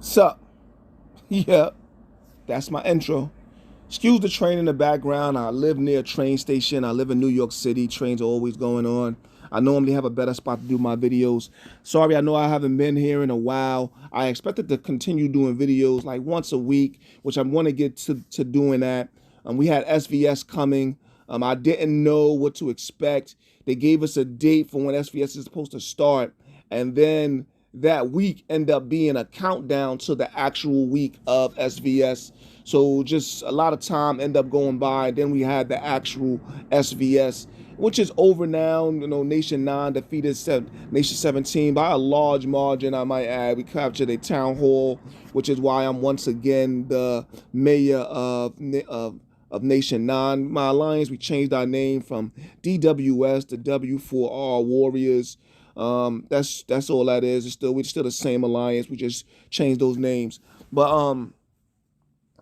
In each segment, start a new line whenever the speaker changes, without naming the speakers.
Sup? Yeah, that's my intro. Excuse the train in the background. I live near a train station. I live in New York City. Trains are always going on. I normally have a better spot to do my videos. Sorry, I know I haven't been here in a while. I expected to continue doing videos like once a week, which I want to get to doing that. We had SVS coming. I didn't know what to expect. They gave us a date for when SVS is supposed to start, and then that week end up being a countdown to the actual week of SVS. So just a lot of time end up going by. Then we had the actual SVS, which is over now. You know, Nation 9 defeated Nation 17 by a large margin, I might add. We captured a town hall, which is why I'm once again the mayor of Nation 9. My alliance, we changed our name from DWS to W4R Warriors. That's all that is. We're still the same alliance. We just changed those names. But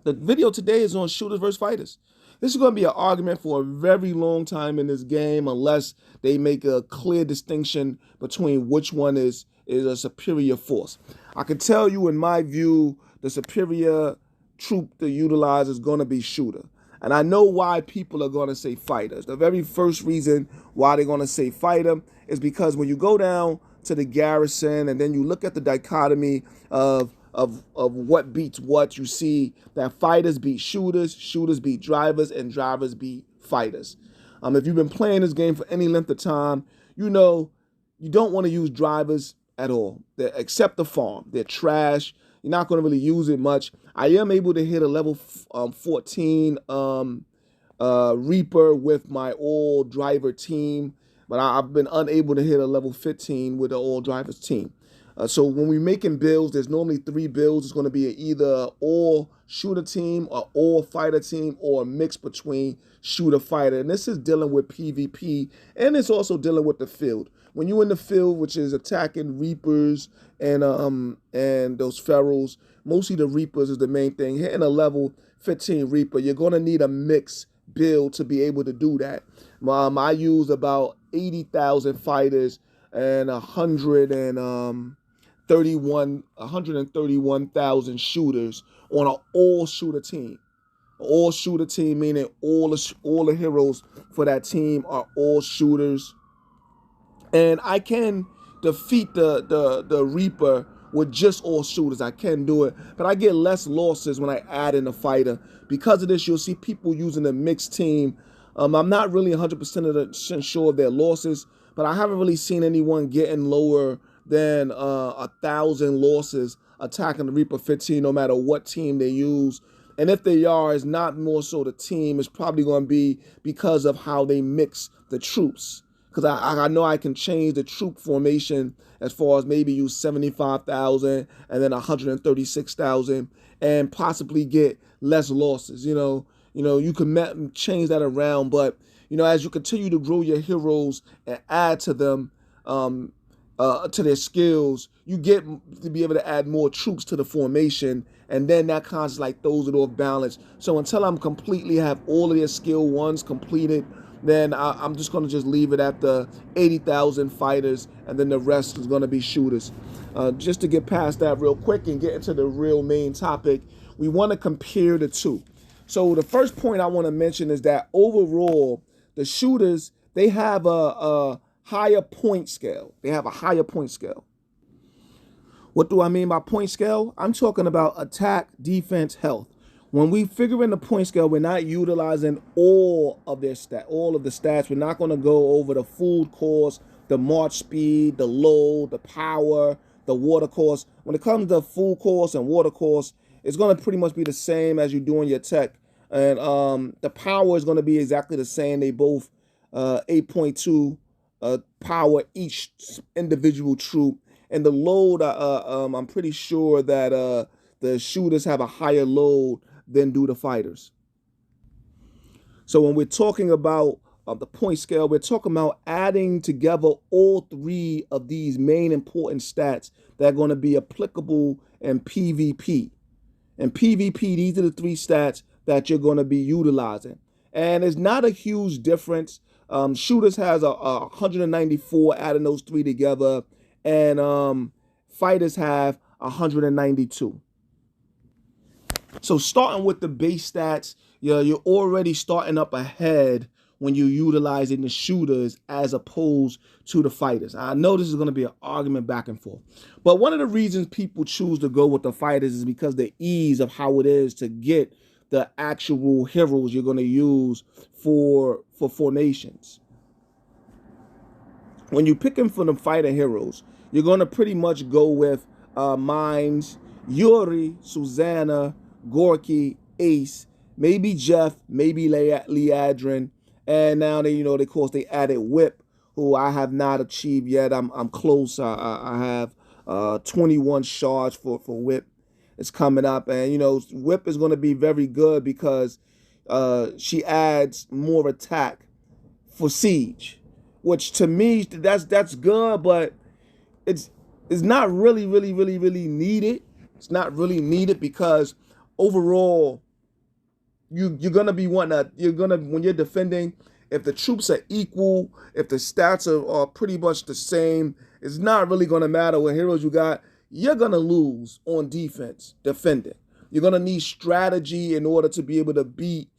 the video today is on shooters versus fighters. This is going to be an argument for a very long time in this game, unless they make a clear distinction between which one is a superior force. I can tell you, in my view, the superior troop to utilize is going to be shooter. And I know why people are going to say fighters. The very first reason why they're going to say fighter is because when you go down to the garrison and then you look at the dichotomy of what beats what, you see that fighters beat shooters, shooters beat drivers, and drivers beat fighters. If you've been playing this game for any length of time, you know you don't want to use drivers at all. Except the farm. They're trash. You're not going to really use it much. I am able to hit a level 14 Reaper with my all driver team, but I've been unable to hit a level 15 with the all drivers team. So when we're making builds, there's normally 3 builds. It's going to be either all shooter team, or all fighter team, or a mix between shooter fighter. And this is dealing with PvP, and it's also dealing with the field. When you're in the field, which is attacking Reapers and those Ferals, mostly the Reapers is the main thing. Hitting a level 15 Reaper, you're going to need a mixed build to be able to do that. I use about 80,000 fighters and 131,000 shooters on an all shooter team. All shooter team meaning all the heroes for that team are all shooters. And I can defeat the Reaper with just all shooters. I can do it, but I get less losses when I add in a fighter. Because of this, you'll see people using a mixed team. I'm not really 100% sure of their losses, but I haven't really seen anyone getting lower than 1,000 losses attacking the Reaper 15, no matter what team they use. And if they are, it's not more so the team. It's probably going to be because of how they mix the troops. Because I know I can change the troop formation as far as maybe use 75,000 and then 136,000 and possibly get less losses. You can change that around, but as you continue to grow your heroes and add to them, to their skills, you get to be able to add more troops to the formation, and then that kind of like throws it off balance. So until I'm completely have all of their skill ones completed, then I'm just going to just leave it at the 80,000 fighters, and then the rest is going to be shooters. Just to get past that real quick and get into the real main topic, we want to compare the two. So the first point I want to mention is that overall, the shooters, they have a higher point scale. They have a higher point scale. What do I mean by point scale? I'm talking about attack, defense, health. When we figure in the point scale, we're not utilizing all of the stats. We're not going to go over the food cost, the march speed, the load, the power, the water cost. When it comes to food cost and water cost, it's going to pretty much be the same as you do in your tech. And the power is going to be exactly the same. They both 8.2 power each individual troop. And the load, I'm pretty sure that the shooters have a higher load than do the fighters. So when we're talking about the point scale, we're talking about adding together all 3 of these main important stats that are going to be applicable in PvP. In PvP, these are the 3 stats that you're going to be utilizing. And it's not a huge difference. Shooters has a 194 adding those 3 together, and fighters have 192. So starting with the base stats, you're already starting up ahead when you're utilizing the shooters as opposed to the fighters. I know this is going to be an argument back and forth, but one of the reasons people choose to go with the fighters is because the ease of how it is to get the actual heroes you're going to use for formations. When you're picking for the fighter heroes, you're going to pretty much go with Mines, Yuri, Susanna, Gorky, Ace, maybe Jeff, maybe Leadrin, and now of course they added Whip, who I have not achieved yet. I'm close. I have 21 shards for Whip. It's coming up, and Whip is going to be very good because she adds more attack for Siege, which to me that's good, but it's not really needed. It's not really needed because overall you're gonna be when you're defending, if the troops are equal, if the stats are pretty much the same, it's not really gonna matter what heroes you got. You're gonna lose on defense defending. You're gonna need strategy in order to be able to beat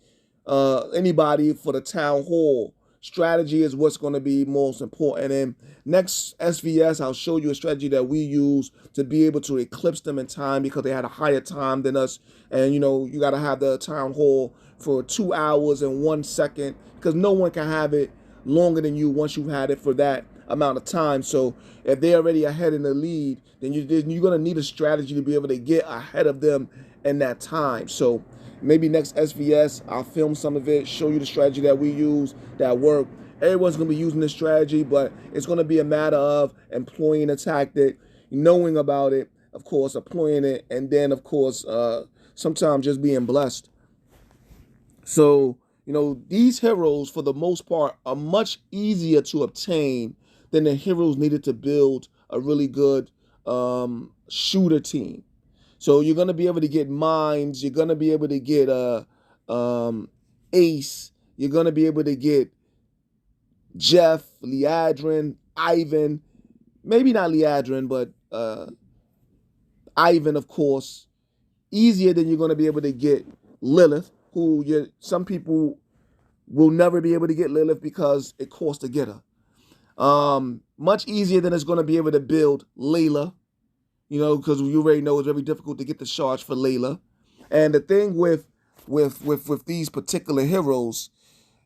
anybody for the town hall. Strategy is what's going to be most important. And next SVS, I'll show you a strategy that we use to be able to eclipse them in time because they had a higher time than us. And, you got to have the town hall for 2 hours and 1 second because no one can have it longer than you once you've had it for that amount of time. So if they're already ahead in the lead, then you're going to need a strategy to be able to get ahead of them in that time. So maybe next SVS, I'll film some of it, show you the strategy that we use that work. Everyone's going to be using this strategy, but it's going to be a matter of employing a tactic, knowing about it, of course, employing it, and then, of course, sometimes just being blessed. So, these heroes, for the most part, are much easier to obtain than the heroes needed to build a really good shooter team. So you're going to be able to get Mines. You're going to be able to get Ace. You're going to be able to get Jeff, Leadrin, Ivan. Maybe not Leadrin, but Ivan, of course. Easier than you're going to be able to get Lilith, who some people will never be able to get Lilith because it costs to get her. Much easier than it's going to be able to build Layla. Because you already know it's very difficult to get the shards for Layla. And the thing with these particular heroes,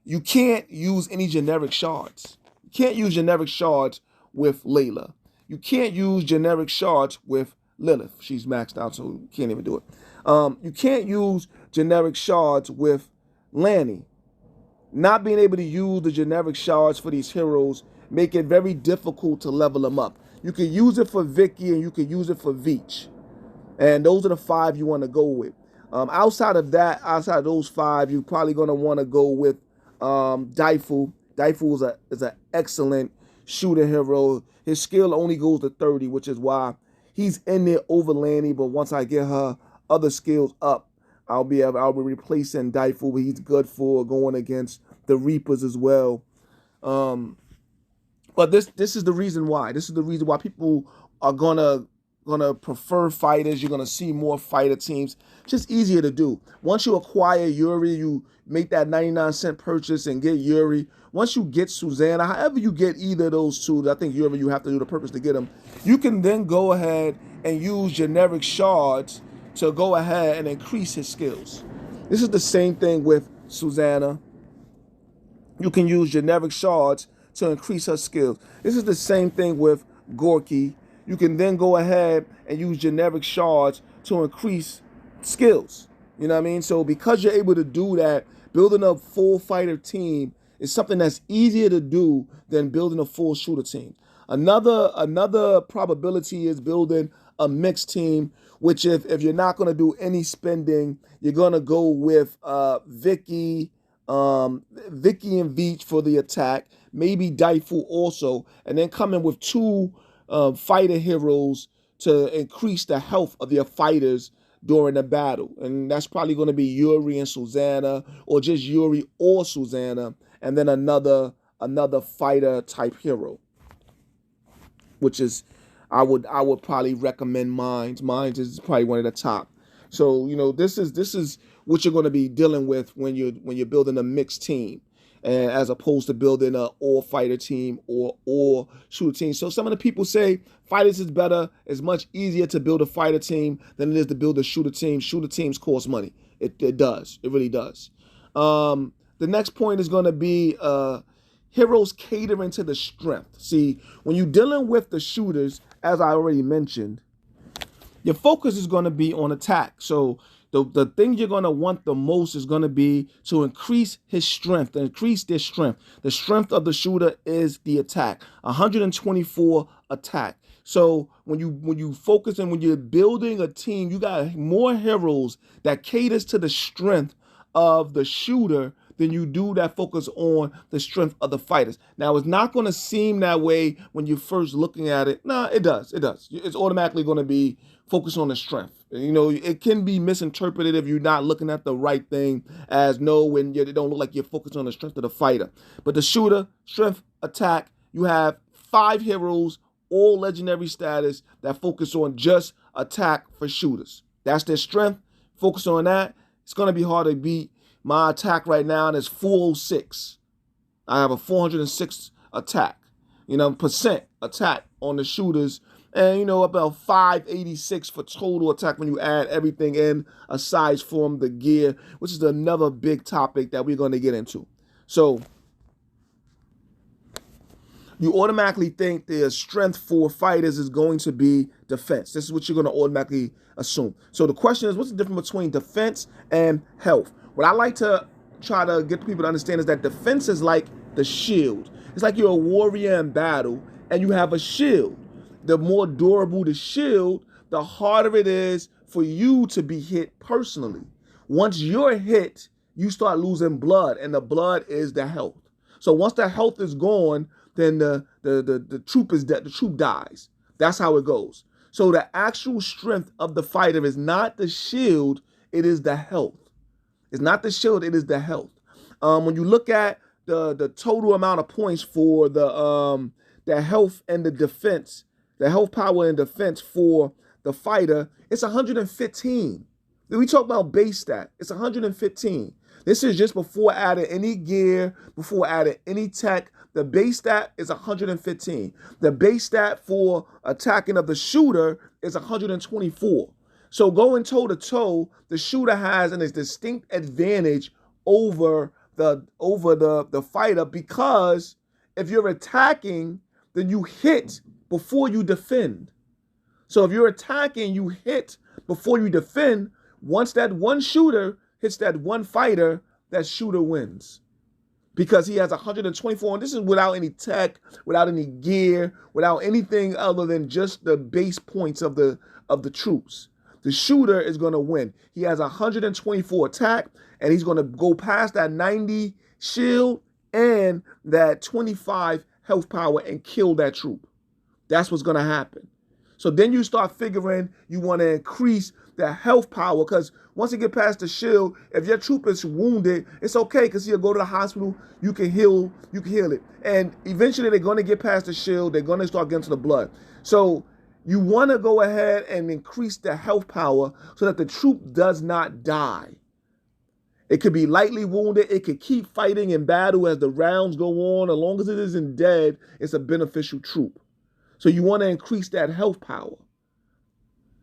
you can't use any generic shards. You can't use generic shards with Layla. You can't use generic shards with Lilith. She's maxed out, so you can't even do it. You can't use generic shards with Lanny. Not being able to use the generic shards for these heroes make it very difficult to level them up. You can use it for Vicky and you can use it for Veach. And those are the 5 you want to go with. Outside of those 5, you're probably going to want to go with Daifu. Daifu is an excellent shooter hero. His skill only goes to 30, which is why he's in there over Lanny. But once I get her other skills up, I'll be replacing Daifu. But he's good for going against the Reapers as well. But this is the reason why. This is the reason why people are gonna prefer fighters. You're gonna see more fighter teams. It's just easier to do. Once you acquire Yuri, you make that 99-cent purchase and get Yuri. Once you get Susanna, however you get either of those two, I think Yuri you have to do the purpose to get them. You can then go ahead and use generic shards to go ahead and increase his skills. This is the same thing with Susanna. You can use generic shards to increase her skills. This is the same thing with Gorky. You can then go ahead and use generic shards to increase skills. You know what I mean? So because you're able to do that, building a full fighter team is something that's easier to do than building a full shooter team. Another probability is building a mixed team, which if you're not going to do any spending, you're going to go with Vicky and Veach for the attack, maybe Daifu also, and then come in with 2 fighter heroes to increase the health of your fighters during the battle. And that's probably going to be Yuri and Susanna, or just Yuri or Susanna, and then another fighter type hero, which is I would probably recommend Mines. Mines is probably one of the top. So, you know, this is what you're going to be dealing with when you're building a mixed team, and as opposed to building a all fighter team or all shooter team. So some of the people say fighters is better. It's much easier to build a fighter team than it is to build a shooter team. Shooter teams cost money. It does. It really does. The next point is going to be heroes catering to the strength. See, when you're dealing with the shooters, as I already mentioned, your focus is going to be on attack. So the thing you're going to want the most is going to be to increase his strength, increase their strength. The strength of the shooter is the attack, 124 attack. So when you focus and when you're building a team, you got more heroes that caters to the strength of the shooter than you do that focus on the strength of the fighters. Now, it's not going to seem that way when you're first looking at it. No, it does. It does. It's automatically going to be focused on the strength. You know, it can be misinterpreted if you're not looking at the right thing as no, when it don't look like you're focused on the strength of the fighter. But the shooter, strength, attack, you have 5 heroes, all legendary status, that focus on just attack for shooters. That's their strength. Focus on that. It's going to be hard to beat. My attack right now is 406. I have a 406 attack, percent attack on the shooters, and, about 586 for total attack when you add everything in, aside from the gear, which is another big topic that we're going to get into. So you automatically think the strength for fighters is going to be defense. This is what you're going to automatically assume. So the question is, what's the difference between defense and health? What I like to try to get people to understand is that defense is like the shield. It's like you're a warrior in battle and you have a shield. The more durable the shield, the harder it is for you to be hit personally. Once you're hit, you start losing blood, and the blood is the health. So once the health is gone, then the troop is dead. The troop dies. That's how it goes. So the actual strength of the fighter is not the shield, it is the health. It's not the shield, it is the health. When you look at the total amount of points for the health and the defense, the health power and defense for the fighter, it's 115. We talk about base stat, it's 115. This is just before adding any gear, before adding any tech. The base stat is 115. The base stat for attacking of the shooter is 124. So going toe-to-toe, the shooter has a distinct advantage over the fighter, because if you're attacking, then you hit before you defend. So if you're attacking, you hit before you defend. Once that one shooter hits that one fighter, that shooter wins, because he has 124, and this is without any tech, without any gear, without anything other than just the base points of the troops. The shooter is going to win. He has 124 attack, and he's going to go past that 90 shield and that 25 health power and kill that troop. That's what's going to happen. So then you start figuring you want to increase the health power, because once you get past the shield, if your troop is wounded, it's okay, because he'll go to the hospital, you can heal it. And eventually they're going to get past the shield, they're going to start getting to the blood. So you want to go ahead and increase the health power so that the troop does not die. It could be lightly wounded, it could keep fighting in battle as the rounds go on. As long as it isn't dead, it's a beneficial troop. So you want to increase that health power,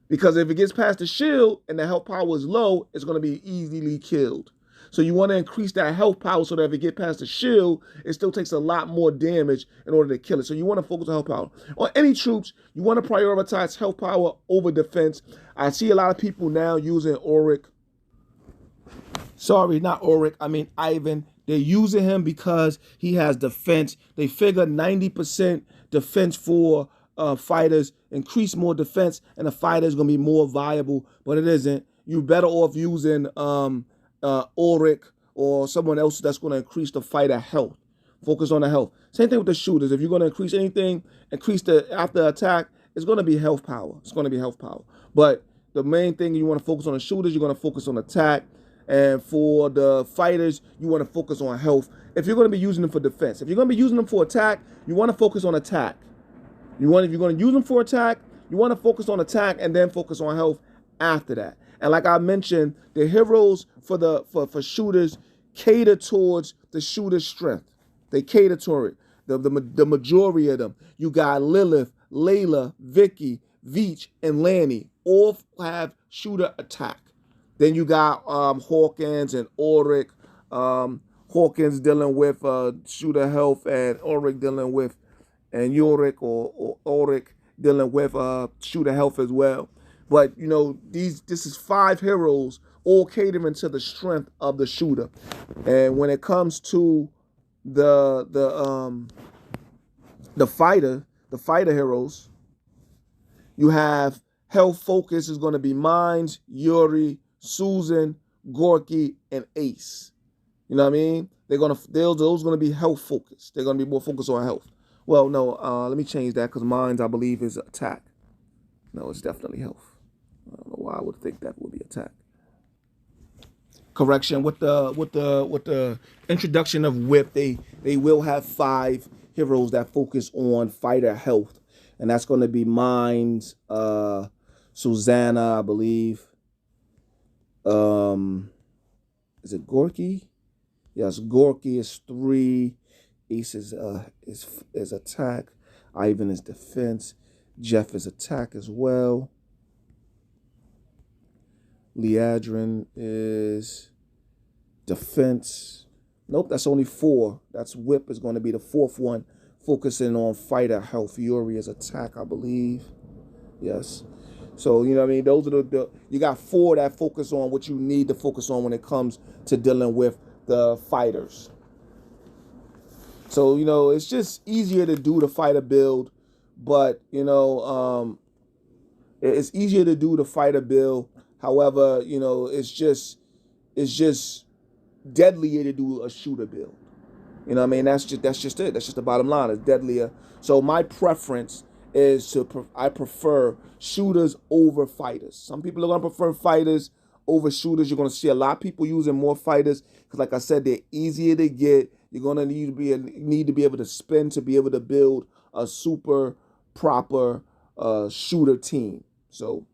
because if it gets past the shield and the health power is low, it's going to be easily killed. So you want to increase that health power so that if it gets past the shield, it still takes a lot more damage in order to kill it. So you want to focus on health power. On any troops, you want to prioritize health power over defense. I see a lot of people now using Auric. Sorry, not Auric. I mean Ivan. They're using him because he has defense. They figure 90% defense for fighters, increase more defense, and the fighter is going to be more viable, but it isn't. You're better off using Auric or someone else that's going to increase the fighter health. Focus on the health. Same thing with the shooters. If you're going to increase anything, increase the after attack, it's going to be health power. It's going to be health power. But the main thing, you want to focus on the shooters, you're going to focus on attack. And for the fighters, you want to focus on health. If you're going to be using them for defense, if you're going to be using them for attack, you want to focus on attack. If you're going to use them for attack, you want to focus on attack and then focus on health after that. And like I mentioned, the heroes for shooters cater towards the shooter's strength. They cater toward it. The majority of them. You got Lilith, Layla, Vicky, Veach, and Lanny. All have shooter attack. Then you got Hawkins and Ulrich. Hawkins dealing with shooter health, and Ulrich dealing with, and Ulrich or Ulrich dealing with shooter health as well. But you know, this is 5 heroes all catering to the strength of the shooter. And when it comes to the fighter heroes, you have health focus is going to be Mines, Yuri, Susan, Gorky, and Ace. You know what I mean? Those are going to be health focused. They're going to be more focused on health. Well, no, let me change that, because Mines, I believe, is attack. No, it's definitely health. I don't know why I would think that would be attack. Correction, with the introduction of Whip, they will have 5 heroes that focus on fighter health, and that's going to be Mines, Susanna, I believe. Is it Gorky? Yes, Gorky is 3. Ace is attack. Ivan is defense. Jeff is attack as well. Leadrin is defense. Nope, that's only 4. That's Whip is going to be the 4th one, focusing on fighter health. Yuri is attack, I believe. Yes. So, you know what I mean? Those are you got 4 that focus on what you need to focus on when it comes to dealing with the fighters. So, you know, it's just easier to do the fighter build, but, you know, it's easier to do the fighter build. However, you know, it's just deadlier to do a shooter build. You know what I mean? That's just it. That's just the bottom line. It's deadlier. So my preference is I prefer shooters over fighters. Some people are going to prefer fighters over shooters. You're going to see a lot of people using more fighters because, like I said, they're easier to get. You're going to need to be able to spin to be able to build a super proper shooter team. So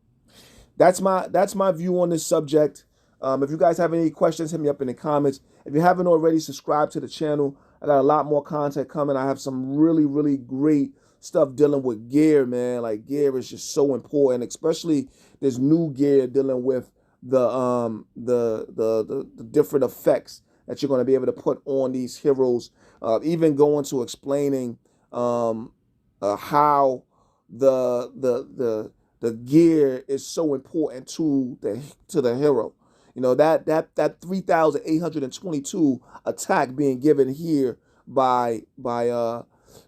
that's my view on this subject. If you guys have any questions, hit me up in the comments. If you haven't already, subscribe to the channel. I got a lot more content coming. I have some really, really great stuff dealing with gear, man. Like, gear is just so important, especially this new gear dealing with the different effects that you're going to be able to put on these heroes. Even going to explaining how the gear is so important to the hero. You know, that 3,822 attack being given here by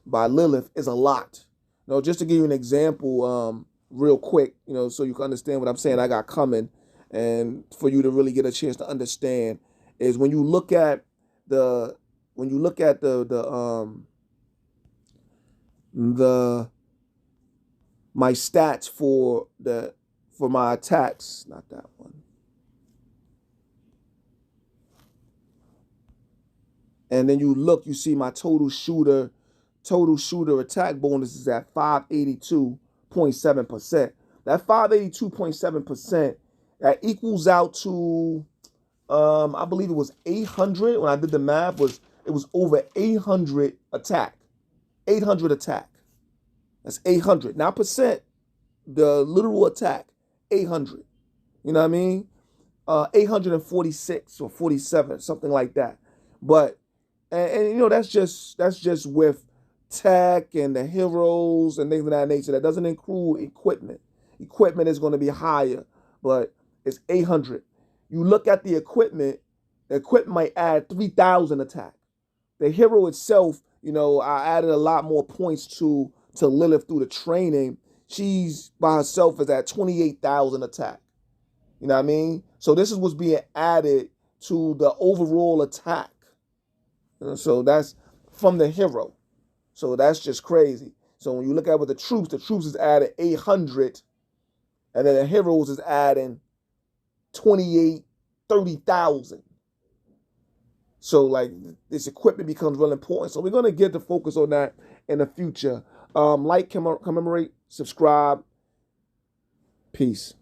Lilith is a lot. You know, just to give you an example, real quick, you know, so you can understand what I'm saying I got coming, and for you to really get a chance to understand, is when you look at my stats for my attacks, not that one. And then you see my total shooter attack bonus is at 582.7%. That 582.7%, that equals out to, I believe it was 800. When I did the math, it was over 800 attack. 800 attack. That's 800. Not percent, the literal attack, 800. You know what I mean? 846 or 47, something like that. But and you know, that's just with tech and the heroes and things of that nature. That doesn't include equipment. Equipment is going to be higher, but it's 800. You look at the equipment might add 3,000 attack. The hero itself, you know, I added a lot more points to Lilith through the training. She's by herself is at 28,000 attack. You know what I mean? So this is what's being added to the overall attack. So that's from the hero. So that's just crazy. So when you look at with the troops is added 800, and then the heroes is adding 30,000. So like this equipment becomes real important. So we're gonna get to focus on that in the future. Like, commemorate, subscribe. Peace.